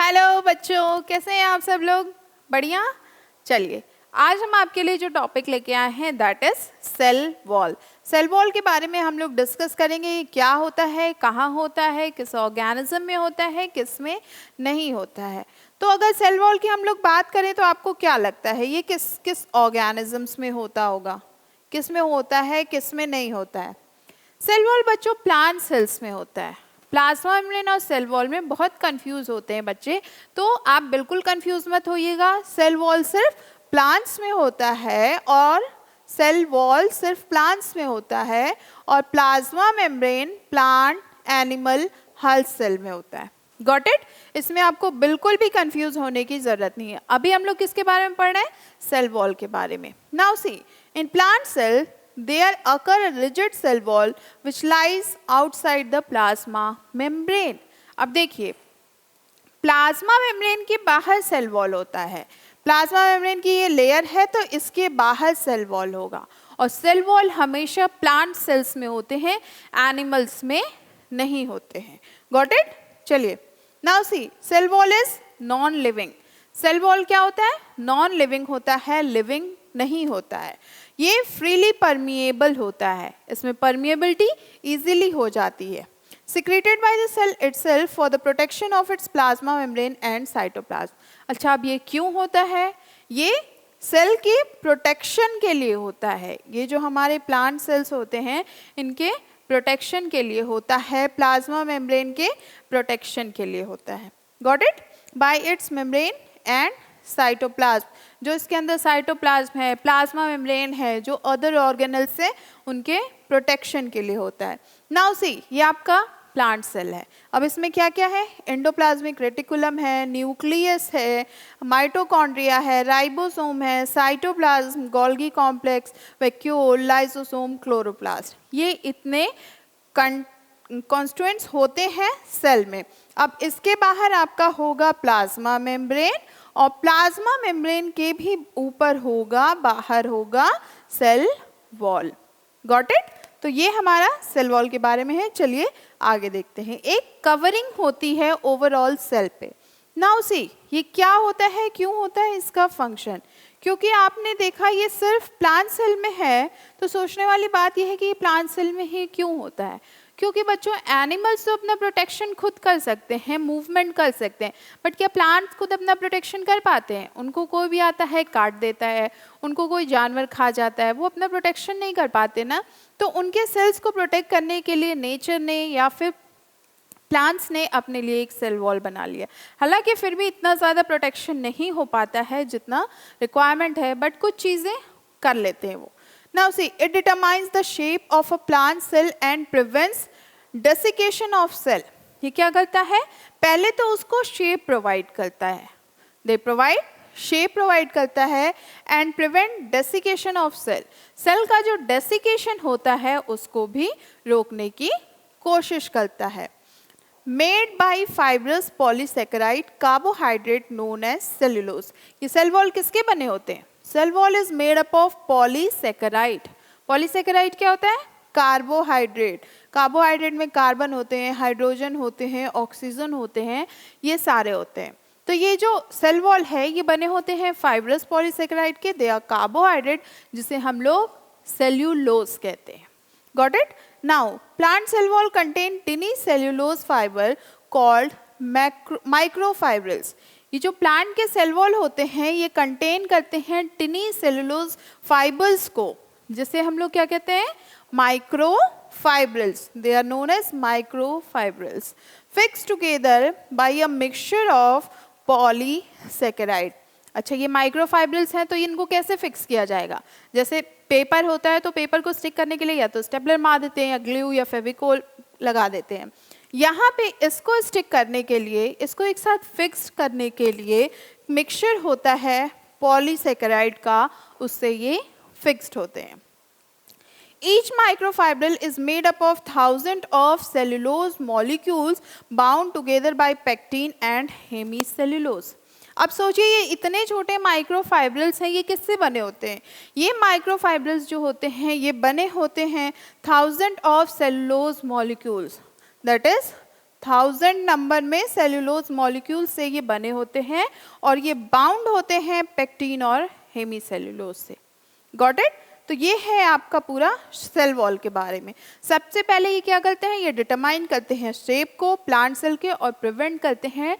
Hello बच्चों, कैसे हैं आप सब लोग? बढ़िया। चलिए, आज हम आपके लिए जो टॉपिक लेके आए हैं that is cell wall. Cell wall के बारे में हम लोग डिस्कस करेंगे। ये क्या होता है, कहाँ होता है, किस ऑर्गेनिज्म में होता है, किस में नहीं होता है। तो अगर सेल वॉल की हम लोग बात करें तो आपको क्या लगता है ये किस किस ऑर्गेनिजम्स में होता होगा, किस में होता है, किस में नहीं होता है? सेल वॉल बच्चों प्लांट सेल्स में होता है। प्लाज्मा मेम्ब्रेन और सेल वॉल में बहुत कंफ्यूज होते हैं बच्चे, तो आप बिल्कुल कंफ्यूज मत होइएगा। सेल वॉल सिर्फ प्लांट्स में होता है और सेल वॉल सिर्फ प्लांट्स में होता है, और प्लाज्मा मेम्ब्रेन प्लांट, एनिमल, हर सेल में होता है। Got it? इसमें आपको बिल्कुल भी कंफ्यूज होने की जरूरत नहीं है। अभी हम लोग किसके बारे में पढ़ रहे हैं? सेल वॉल के बारे में। Now see, in plant cell there occur a rigid cell wall which lies outside the plasma membrane. अब देखिए, प्लाज्मा मेम्ब्रेन के बाहर सेल वॉल होता है। प्लाज्मा मेम्ब्रेन की ये लेयर है तो इसके बाहर सेल वॉल होगा, और सेल वॉल हमेशा प्लांट सेल्स में होते हैं, एनिमल्स में नहीं होते हैं। Got it? चलिए, now see, cell wall is non living. Cell wall क्या होता है? नॉन लिविंग होता है, लिविंग नहीं होता है। ये फ्रीली परमिएबल होता है, इसमें परमिएबिलिटी इजीली हो जाती है। Secreted by the cell itself for the protection of its plasma membrane and cytoplasm. अच्छा, अब ये क्यों होता है? ये सेल के प्रोटेक्शन के लिए होता है। ये जो हमारे प्लांट सेल्स होते हैं इनके प्रोटेक्शन के लिए होता है, प्लाज्मा मेम्ब्रेन के प्रोटेक्शन के लिए होता है। Got it? Bye it's membrane and cytoplasm, जो इसके अंदर साइटोप्लाज्म है, प्लाज्मा मेम्ब्रेन है, जो अदर ऑर्गेनल्स है उनके प्रोटेक्शन के लिए होता है। नाउ सी, ये आपका प्लांट सेल है। अब इसमें क्या क्या है? एंडोप्लाज्मिक रेटिकुलम है, न्यूक्लियस है, माइटोकॉन्ड्रिया है, राइबोसोम है, cytoplasm, Golgi complex, vacuole, lysosome, chloroplast. ये इतने कॉन्स्टिट्यूएंट्स होते हैं सेल में। अब इसके बाहर आपका होगा प्लाज्मा मेम्ब्रेन, और प्लाज्मा मेम्ब्रेन के भी ऊपर होगा, बाहर होगा सेल वॉल। Got it? तो ये हमारा सेल वॉल के बारे में है। चलिए आगे देखते हैं। एक कवरिंग होती है ओवरऑल सेल पे। नाउ सी, ये क्या होता है, क्यों होता है, इसका फंक्शन। क्योंकि आपने देखा ये सिर्फ प्लांट सेल में है, तो सोचने वाली बात यह है कि ये प्लांट सेल में ही क्यों होता है। क्योंकि बच्चों एनिमल्स तो अपना प्रोटेक्शन खुद कर सकते हैं, मूवमेंट कर सकते हैं, बट क्या प्लांट्स खुद अपना प्रोटेक्शन कर पाते हैं? उनको कोई भी आता है काट देता है, उनको कोई जानवर खा जाता है, वो अपना प्रोटेक्शन नहीं कर पाते ना। तो उनके सेल्स को प्रोटेक्ट करने के लिए नेचर ने या फिर प्लांट्स ने अपने लिए एक सेल वॉल बना लिया। हालांकि फिर भी इतना ज़्यादा प्रोटेक्शन नहीं हो पाता है जितना रिक्वायरमेंट है, बट कुछ चीज़ें कर लेते हैं वो। Now see, it determines the shape of a plant cell and prevents desiccation of cell. ये क्या करता है? पहले तो उसको शेप प्रोवाइड करता है, they provide शेप प्रोवाइड करता है and prevent desiccation of cell. Cell का जो डेसिकेशन होता है उसको भी रोकने की कोशिश करता है। Made by fibrous polysaccharide carbohydrate known as cellulose. ये सेल वॉल किसके बने होते हैं? Cell wall is made up of polysaccharide. Polysaccharide क्या होता है? कार्बोहाइड्रेट। कार्बोहाइड्रेट में कार्बन होते हैं, हाइड्रोजन होते हैं, ऑक्सीजन होते हैं, ये सारे होते हैं। तो ये जो सेल वॉल है ये बने होते हैं फाइब्रस पॉलीसेकेराइड के, दे आर कार्बोहाइड्रेट, जिसे हम लोग सेल्यूलोज कहते हैं। Got it? Now plant cell wall contain tiny cellulose fibre called microfibrils. ये जो प्लांट के सेल वॉल होते हैं ये कंटेन करते हैं टिनी सेल्यूलोज फाइबर्स को, जिसे हम लोग क्या कहते हैं? Microfibrils. They are known as microfibrils, fix together by a mixture of polysaccharide. अच्छा, ये माइक्रोफाइब्रिल्स हैं तो इनको कैसे फिक्स किया जाएगा? जैसे पेपर होता है तो पेपर को स्टिक करने के लिए या तो स्टेपलर मार देते हैं या ग्लू या फेविकोल लगा देते हैं। यहाँ पे इसको स्टिक करने के लिए, इसको एक साथ फिक्स करने के लिए मिक्सचर होता है पॉलीसेकेराइड का, उससे ये फिक्स्ड होते हैं। Each microfibril is made up of thousands of cellulose molecules bound together by pectin and hemicellulose. अब सोचिए ये इतने छोटे माइक्रोफाइब्रिल्स हैं, ये किससे बने होते हैं? ये माइक्रोफाइब्रिल्स जो होते हैं ये बने होते हैं thousand of cellulose molecules, that is 1000 number में सेल्यूलोज मॉलिक्यूल से ये बने होते हैं और ये बाउंड होते हैं पेक्टिन और हेमीसेल्यूलोज से। Got it? तो ये है आपका पूरा सेल वॉल के बारे में। सबसे पहले ये क्या करते हैं, ये डिटरमाइन करते हैं शेप को प्लांट सेल के और प्रिवेंट करते हैं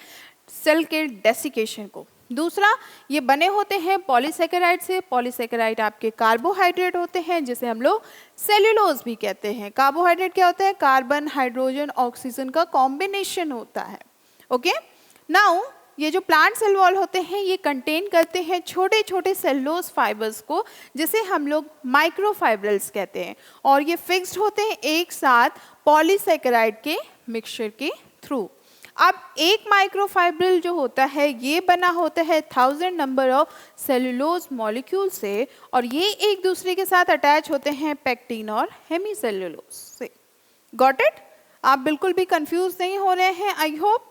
सेल के डेसिकेशन को। दूसरा, ये बने होते हैं पॉलीसेकेराइड से। पॉलीसेकेराइड आपके कार्बोहाइड्रेट होते हैं जिसे हम लोग सेल्यूलोज भी कहते हैं। कार्बोहाइड्रेट क्या होता है, कार्बन हाइड्रोजन ऑक्सीजन का कॉम्बिनेशन होता है। ओके, नाउ ये जो प्लांट सेल वॉल होते हैं ये कंटेन करते हैं छोटे छोटे सेल्यूलोज फाइबर्स को जिसे हम लोग माइक्रोफाइब्रिल्स कहते हैं, और ये फिक्स्ड होते हैं एक साथ पॉलीसेकेराइड के मिक्सचर के थ्रू। अब एक माइक्रोफाइब्रिल जो होता है ये बना होता है 1000 नंबर ऑफ सेल्यूलोज मॉलिक्यूल से, और ये एक दूसरे के साथ अटैच होते हैं पेक्टिन और हेमीसेल्यूलोज से। Got it? आप बिल्कुल भी कंफ्यूज नहीं हो रहे हैं, आई होप।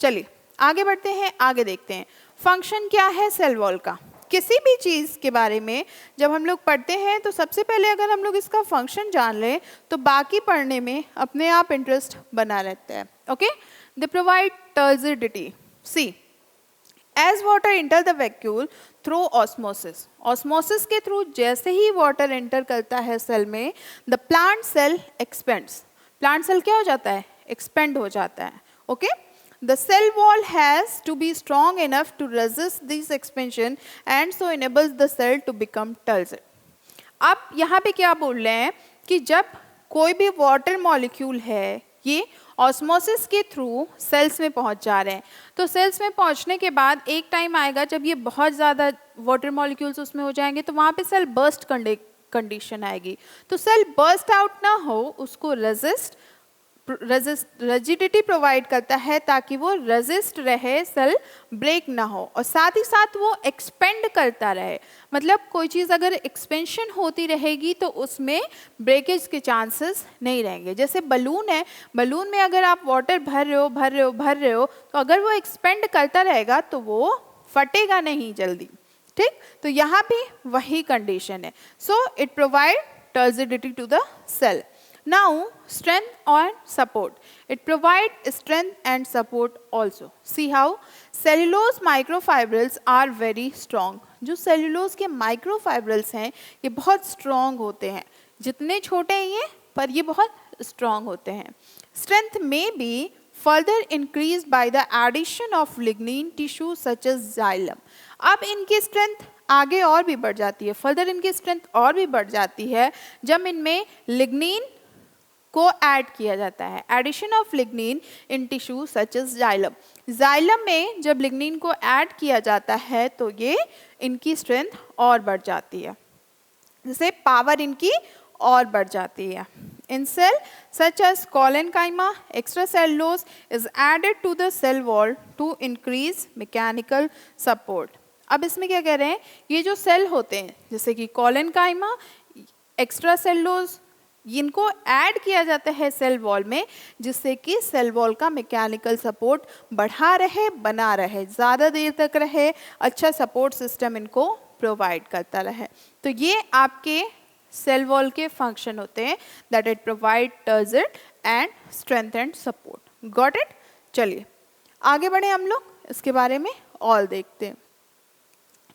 चलिए आगे बढ़ते हैं, आगे देखते हैं फंक्शन क्या है सेल वॉल का। किसी भी चीज़ के बारे में जब हम लोग पढ़ते हैं तो सबसे पहले अगर हम लोग इसका फंक्शन जान लें तो बाकी पढ़ने में अपने आप इंटरेस्ट बना रहता है। Okay, they provide turgidity. See, as water enter the vacuole through osmosis, osmosis के थ्रू जैसे ही वाटर एंटर करता है सेल में, the plant cell expands, plant cell क्या हो जाता है, एक्सपेंड हो जाता है। Okay, the cell wall has to be strong enough to resist this expansion and so enables the cell to become turgid। अब यहाँ पे क्या बोल रहे हैं कि जब कोई भी वाटर मॉलिक्यूल है ये ऑस्मोसिस के थ्रू सेल्स में पहुँच जा रहे हैं, तो सेल्स में पहुँचने के बाद एक टाइम आएगा जब ये बहुत ज़्यादा वाटर मॉलिक्यूल्स उसमें हो जाएंगे तो वहाँ पे सेल बर्स्ट कंडीशन आएगी। तो सेल बर्स्ट आउट ना हो उसको रिजिडिटी प्रोवाइड करता है ताकि वो रेजिस्ट रहे, सेल ब्रेक ना हो, और साथ ही साथ वो एक्सपेंड करता रहे। मतलब कोई चीज़ अगर एक्सपेंशन होती रहेगी तो उसमें ब्रेकेज के चांसेस नहीं रहेंगे। जैसे बलून है, बलून में अगर आप वाटर भर रहे हो तो अगर वो एक्सपेंड करता रहेगा तो वो फटेगा नहीं जल्दी। ठीक, तो यहाँ भी वही कंडीशन है। So it provide turgidity to the cell. Now, strength and support. It provides strength and support also. See how cellulose microfibrils are very strong. जो cellulose के microfibrils हैं ये बहुत strong होते हैं। जितने छोटे हैं ये पर ये बहुत strong होते हैं। Strength may be further increased by the addition of lignin tissue such as xylem. अब इनकी strength आगे और भी बढ़ जाती है, further इनकी strength और भी बढ़ जाती है जब इनमें lignin को ऐड किया जाता है। Addition of lignin in tissue such as xylem, xylem में जब लिग्निन को ऐड किया जाता है तो ये इनकी स्ट्रेंथ और बढ़ जाती है, जिससे पावर इनकी और बढ़ जाती है। In cell such as collenchyma extra cellulose is added to the cell wall to increase mechanical support. अब इसमें क्या कह रहे हैं, ये जो सेल होते हैं जैसे कि कोलेनकाइमा एक्स्ट्रासेलुलोज इनको ऐड किया जाता है सेल वॉल में जिससे कि सेल वॉल का मैकेनिकल सपोर्ट बढ़ा रहे, बना रहे, ज़्यादा देर तक रहे, अच्छा सपोर्ट सिस्टम इनको प्रोवाइड करता रहे। तो ये आपके सेल वॉल के फंक्शन होते हैं, that it provide turgid and strength and support. Got it? चलिए आगे बढ़े, हम लोग इसके बारे में और देखते हैं।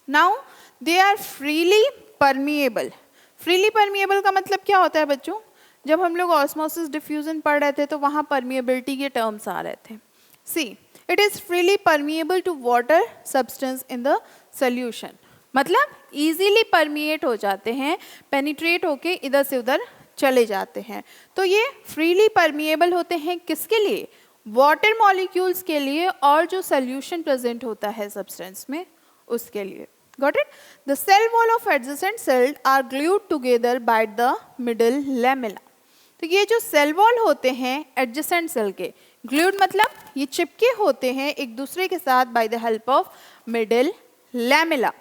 Now they are freely permeable. Freely permeable का मतलब क्या होता है बच्चों? जब हम लोग ऑस्मोसिस डिफ्यूजन पढ़ रहे थे तो वहाँ परमिएबिलिटी के टर्म्स आ रहे थे। See, it is freely permeable to water substance in the solution, मतलब इजीली परमिएट हो जाते हैं, पेनिट्रेट होके इधर से उधर चले जाते हैं। तो ये फ्रीली परमिएबल होते हैं किसके लिए? वाटर मॉलिक्यूल्स के लिए, और जो सोल्यूशन प्रेजेंट होता है सब्सटेंस में उसके लिए। Got it? The cell wall of adjacent cells are glued together by the middle lamella. तो ये जो सेल वॉल होते हैं एडजेसेंट सेल के, ग्लूड मतलब ये चिपके होते हैं एक दूसरे के साथ by the help of middle lamella.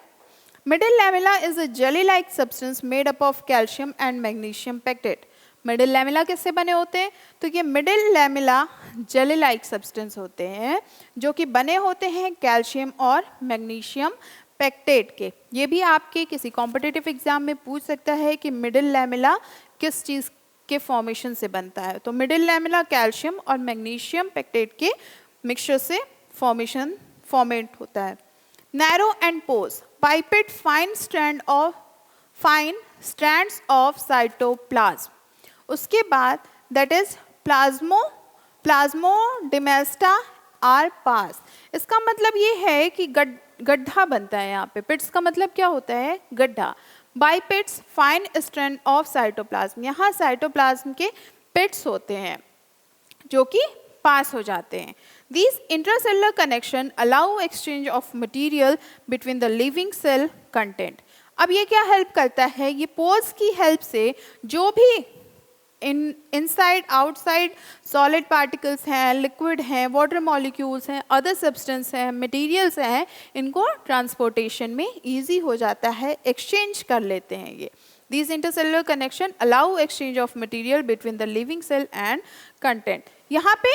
Middle lamella is a jelly like substance made up of calcium and magnesium pectate. Middle lamella किससे बने होते हैं? तो ये middle lamella jelly like substance होते हैं जो कि बने होते हैं कैल्शियम और मैग्नीशियम पेक्टेट के। ये भी आपके किसी कॉम्पिटिटिव एग्जाम में पूछ सकता है कि मिडिल लैमेला किस चीज़ के फॉर्मेशन से बनता है। तो मिडिल लैमेला कैल्शियम और मैग्नीशियम पेक्टेट के मिक्सचर से फॉर्मेट होता है। Narrow and pores, pipette fine strands of cytoplasm. उसके बाद दैट इज प्लाज्मोडेमाटा आर पास। इसका मतलब ये है कि गड्ढा बनता है यहाँ पे। पिट्स का मतलब क्या होता है? गड्ढा। बाइपिट्स फाइन स्ट्रैंड ऑफ साइटोप्लाज्म, यहाँ साइटोप्लाज्म के पिट्स होते हैं जो कि पास हो जाते हैं। These intracellular connection allow exchange of material between the living cell content. अब ये क्या हेल्प करता है? ये पोर्स की हेल्प से जो भी इनसाइड आउटसाइड सॉलिड पार्टिकल्स हैं, लिक्विड हैं, वाटर मॉलिक्यूल्स हैं, अदर सब्सटेंस हैं, मटेरियल्स हैं, इनको ट्रांसपोर्टेशन में इजी हो जाता है, एक्सचेंज कर लेते हैं ये। These intercellular connection allow exchange of material between the living cell and content. यहाँ पे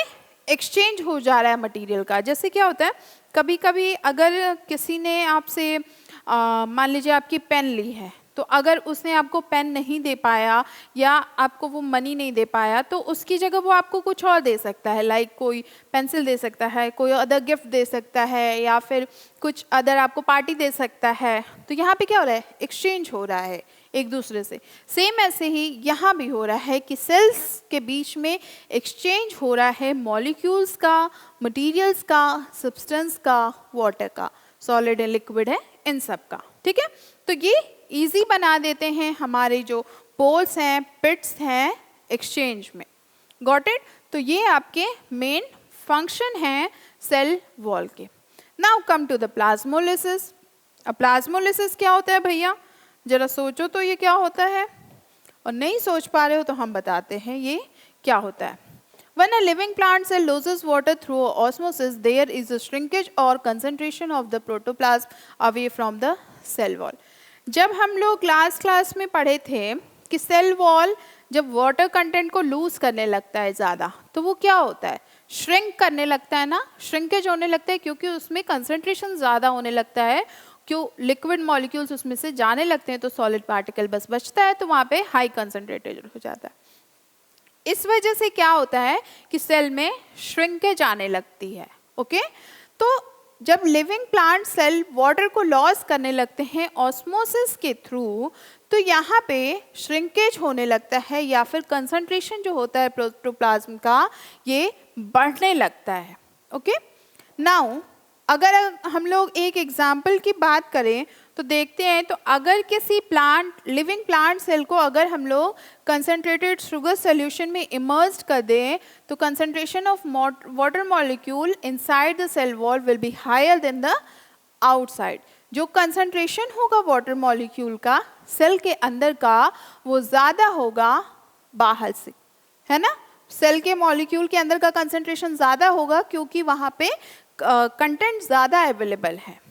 एक्सचेंज हो जा रहा है मटेरियल का। जैसे क्या होता है, कभी कभी अगर किसी ने आपसे मान लीजिए आपकी पेन ली है, तो अगर उसने आपको पेन नहीं दे पाया या आपको वो मनी नहीं दे पाया, तो उसकी जगह वो आपको कुछ और दे सकता है। लाइक कोई पेंसिल दे सकता है, कोई अदर गिफ्ट दे सकता है, या फिर कुछ अदर आपको पार्टी दे सकता है। तो यहाँ पे क्या हो रहा है? एक्सचेंज हो रहा है एक दूसरे से। सेम ऐसे ही यहाँ भी हो रहा है कि सेल्स के बीच में एक्सचेंज हो रहा है मॉलिक्यूल्स का, मटेरियल्स का, सब्सटेंस का, वाटर का, सॉलिड है, लिक्विड है, इन सब का। ठीक है, तो ये इजी बना देते हैं हमारे जो पोल्स हैं, पिट्स हैं, एक्सचेंज में। Got it? तो ये आपके मेन फंक्शन हैं सेल वॉल के। Now come to the plasmolysis. अब प्लाज्मोलिसिस क्या होता है भैया? जरा सोचो तो ये क्या होता है, और नहीं सोच पा रहे हो तो हम बताते हैं ये क्या होता है। When a living plant cell loses water through osmosis, there is a shrinkage or concentration of the protoplasm away from the cell wall. जब हम लोग क्लास में पढ़े थे कि सेल वॉल जब वाटर कंटेंट को लूज करने लगता है ज़्यादा, तो वो क्या होता है? श्रिंक करने लगता है ना, श्रिंकेज होने लगता है, क्योंकि उसमें कंसंट्रेशन ज़्यादा होने लगता है। क्यों? लिक्विड मॉलिक्यूल्स उसमें से जाने लगते हैं, तो सॉलिड पार्टिकल बस बचता है, तो वहाँ पे हाई कंसंट्रेटेड हो जाता है। इस वजह से क्या होता है कि सेल में श्रिंकेज आने लगती है। ओके, तो जब लिविंग प्लांट सेल वाटर को लॉस करने लगते हैं ऑस्मोसिस के थ्रू, तो यहाँ पे श्रिंकेज होने लगता है, या फिर कंसंट्रेशन जो होता है प्रोटोप्लाज्म का, ये बढ़ने लगता है। ओके, नाउ अगर हम लोग एक एग्जाम्पल की बात करें तो देखते हैं, तो अगर किसी लिविंग प्लांट सेल को अगर हम लोग कंसनट्रेटेड शुगर सोल्यूशन में इमर्स्ड कर दें, तो concentration of water molecule inside the cell wall will be higher than the outside. जो कंसंट्रेशन होगा वाटर मॉलिक्यूल का सेल के अंदर का, वो ज़्यादा होगा बाहर से, है ना। सेल के मॉलिक्यूल के अंदर का कंसंट्रेशन ज़्यादा होगा क्योंकि वहाँ पे कंटेंट ज़्यादा अवेलेबल है।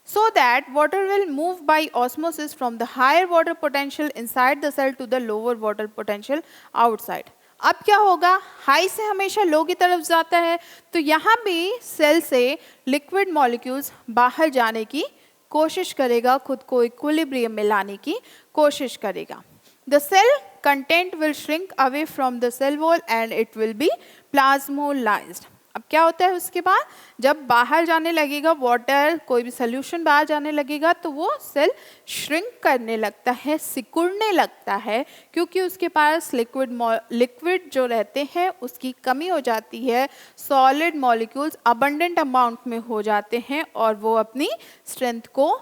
So that water will move by osmosis from the higher water potential inside the cell to the lower water potential outside. अब क्या होगा? हाई से हमेशा लो की तरफ जाता है, तो यहाँ भी सेल से लिक्विड मॉलिक्यूल्स बाहर जाने की कोशिश करेगा, खुद को इक्विलिब्रियम में लाने की कोशिश करेगा। The cell content will shrink away from the cell wall and it will be plasmolysed. अब क्या होता है उसके बाद? जब बाहर जाने लगेगा वाटर, कोई भी सोल्यूशन बाहर जाने लगेगा, तो वो सेल श्रिंक करने लगता है, सिकुड़ने लगता है, क्योंकि उसके पास लिक्विड जो रहते हैं उसकी कमी हो जाती है, सॉलिड मॉलिक्यूल्स अबंडेंट अमाउंट में हो जाते हैं, और वो अपनी स्ट्रेंथ को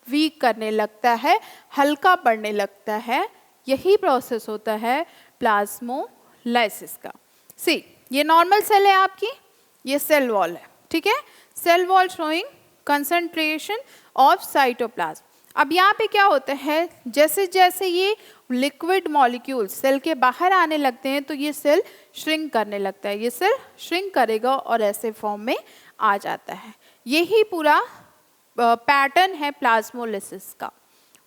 वीक करने लगता है, हल्का पड़ने लगता है। यही प्रोसेस होता है प्लाज्मोलाइसिस का। सी, ये नॉर्मल सेल है आपकी, ये सेल वॉल है, ठीक है। Cell wall showing concentration of cytoplasm. अब यहाँ पे क्या होता है, जैसे जैसे ये लिक्विड मॉलिक्यूल सेल के बाहर आने लगते हैं, तो ये सेल श्रिंक करने लगता है, ये सेल श्रिंक करेगा और ऐसे फॉर्म में आ जाता है। यही पूरा पैटर्न है प्लाज्मोलिसिस का।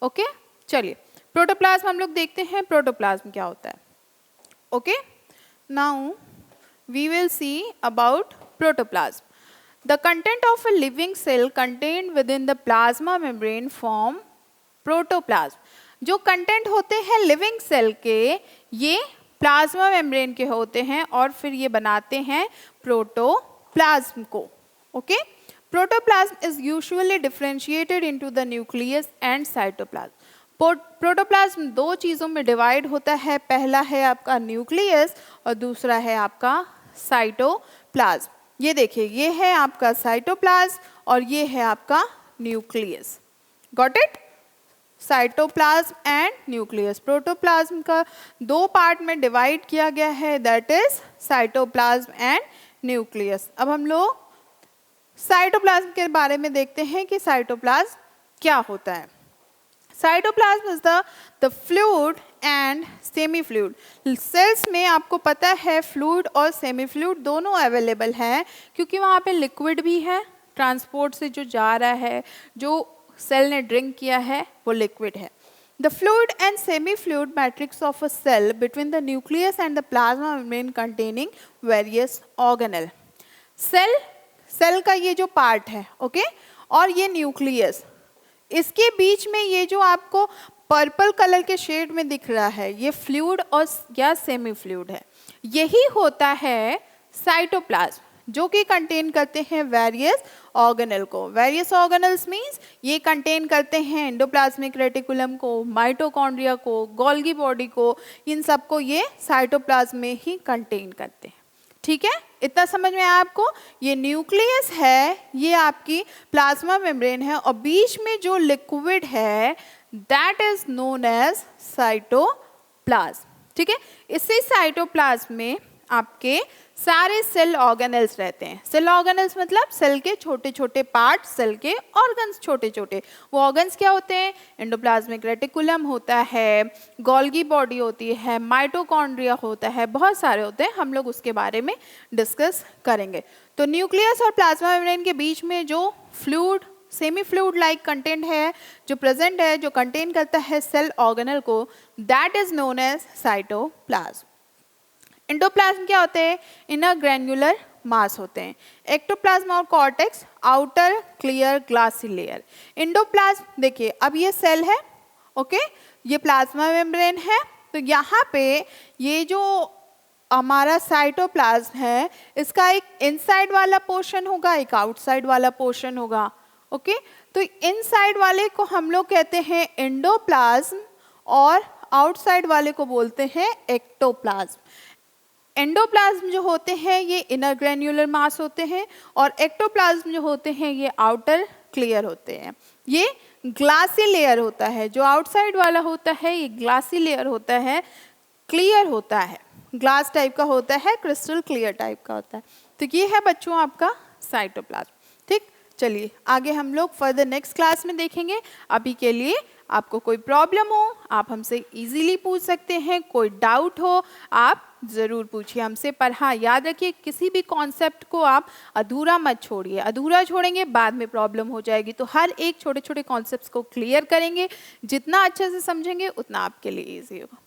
ओके, चलिए प्रोटोप्लाज्म हम लोग देखते हैं, प्रोटोप्लाज्म क्या होता है। Okay, now we will see about protoplasm. The content of a living cell contained within the plasma membrane form protoplasm. जो कंटेंट होते हैं लिविंग सेल के, ये प्लाज्मा मेम्ब्रेन के होते हैं और फिर ये बनाते हैं प्रोटोप्लाज्म को। Okay, protoplasm is usually differentiated into the nucleus and cytoplasm. Protoplasm दो चीज़ों में डिवाइड होता है, पहला है आपका न्यूक्लियस और दूसरा है आपका साइटोप्लाज्म। ये देखिए, ये है आपका साइटोप्लाज्म और ये है आपका nucleus. Got it? Cytoplasm and nucleus. Protoplasm का दो पार्ट में डिवाइड किया गया है, that is cytoplasm and nucleus. अब हम लोग साइटोप्लाज्म के बारे में देखते हैं कि साइटोप्लाज्म क्या होता है। Cytoplasm is the fluid and semi fluid. Cells में आपको पता है फ्लूइड और सेमी फ्लूइड दोनों अवेलेबल है, क्योंकि वहाँ पे लिक्विड भी है, ट्रांसपोर्ट से जो जा रहा है, जो सेल ने ड्रिंक किया है वो लिक्विड है। The fluid and semi-fluid matrix of a cell between the nucleus and the plasma membrane containing various organelle. Cell का ये जो पार्ट है, ओके, और ये न्यूक्लियस, इसके बीच में ये जो आपको पर्पल कलर के शेड में दिख रहा है, ये फ्लूइड और या सेमी फ्लूइड है। यही होता है साइटोप्लाज्म, जो कि कंटेन करते हैं वेरियस ऑर्गेनल को। वेरियस ऑर्गेनल्स मींस ये कंटेन करते हैं एंडोप्लाज्मिक रेटिकुलम को, माइटोकॉन्ड्रिया को, गोल्गी बॉडी को, इन सबको ये साइटोप्लाज्म में ही कंटेन करते हैं। ठीक है, इतना समझ में आया आपको? ये न्यूक्लियस है, ये आपकी प्लाज्मा मेम्ब्रेन है, और बीच में जो लिक्विड है that is known as cytoplasm. ठीक है, इसी साइटोप्लाज्म में आपके सारे सेल ऑर्गेनल्स रहते हैं। सेल ऑर्गेनल्स मतलब सेल के छोटे छोटे पार्ट, सेल के ऑर्गन्स छोटे छोटे। वो ऑर्गन्स क्या होते हैं? एंडोप्लाज्मिक रेटिकुलम होता है, गोल्गी बॉडी होती है, माइटोकॉन्ड्रिया होता है, बहुत सारे होते हैं, हम लोग उसके बारे में डिस्कस करेंगे। तो न्यूक्लियस और प्लाज्मा मेम्ब्रेन के बीच में जो fluid, semi fluid like content है जो प्रेजेंट है, जो कंटेन करता है सेल ऑर्गेनल को, that is known as cytoplasm. Endoplasm क्या होते हैं? इनर ग्रैन्युलर मास होते हैं। एक्टोप्लाज्म और cortex outer clear glassy layer. Endoplasm देखिए, अब ये सेल है, ओके, ये प्लाज्मा मेम्ब्रेन है, तो यहाँ पे ये जो हमारा साइटोप्लाज्म है, इसका एक इनसाइड वाला पोर्शन होगा, एक आउटसाइड वाला पोर्शन होगा। ओके, तो इनसाइड वाले को हम लोग कहते हैं एंडोप्लाज्म और आउटसाइड वाले को बोलते हैं एक्टोप्लाज्म। एंडोप्लाज्म जो होते हैं ये इनर ग्रैन्युलर मास होते हैं, और एक्टोप्लाज्म जो होते हैं ये आउटर क्लियर होते हैं। ये ग्लासी लेयर होता है, जो आउटसाइड वाला होता है ये ग्लासी लेयर होता है, क्लियर होता है, ग्लास टाइप का होता है, क्रिस्टल क्लियर टाइप का होता है। तो ये है बच्चों आपका साइटोप्लाज्म। ठीक, चलिए आगे हम लोग फर्दर नेक्स्ट क्लास में देखेंगे। अभी के लिए आपको कोई प्रॉब्लम हो आप हमसे इजीली पूछ सकते हैं, कोई डाउट हो आप ज़रूर पूछिए हमसे। पर हाँ, याद रखिए किसी भी कॉन्सेप्ट को आप अधूरा मत छोड़िए, अधूरा छोड़ेंगे बाद में प्रॉब्लम हो जाएगी। तो हर एक छोटे छोटे कॉन्सेप्ट्स को क्लियर करेंगे, जितना अच्छे से समझेंगे उतना आपके लिए ईजी होगा।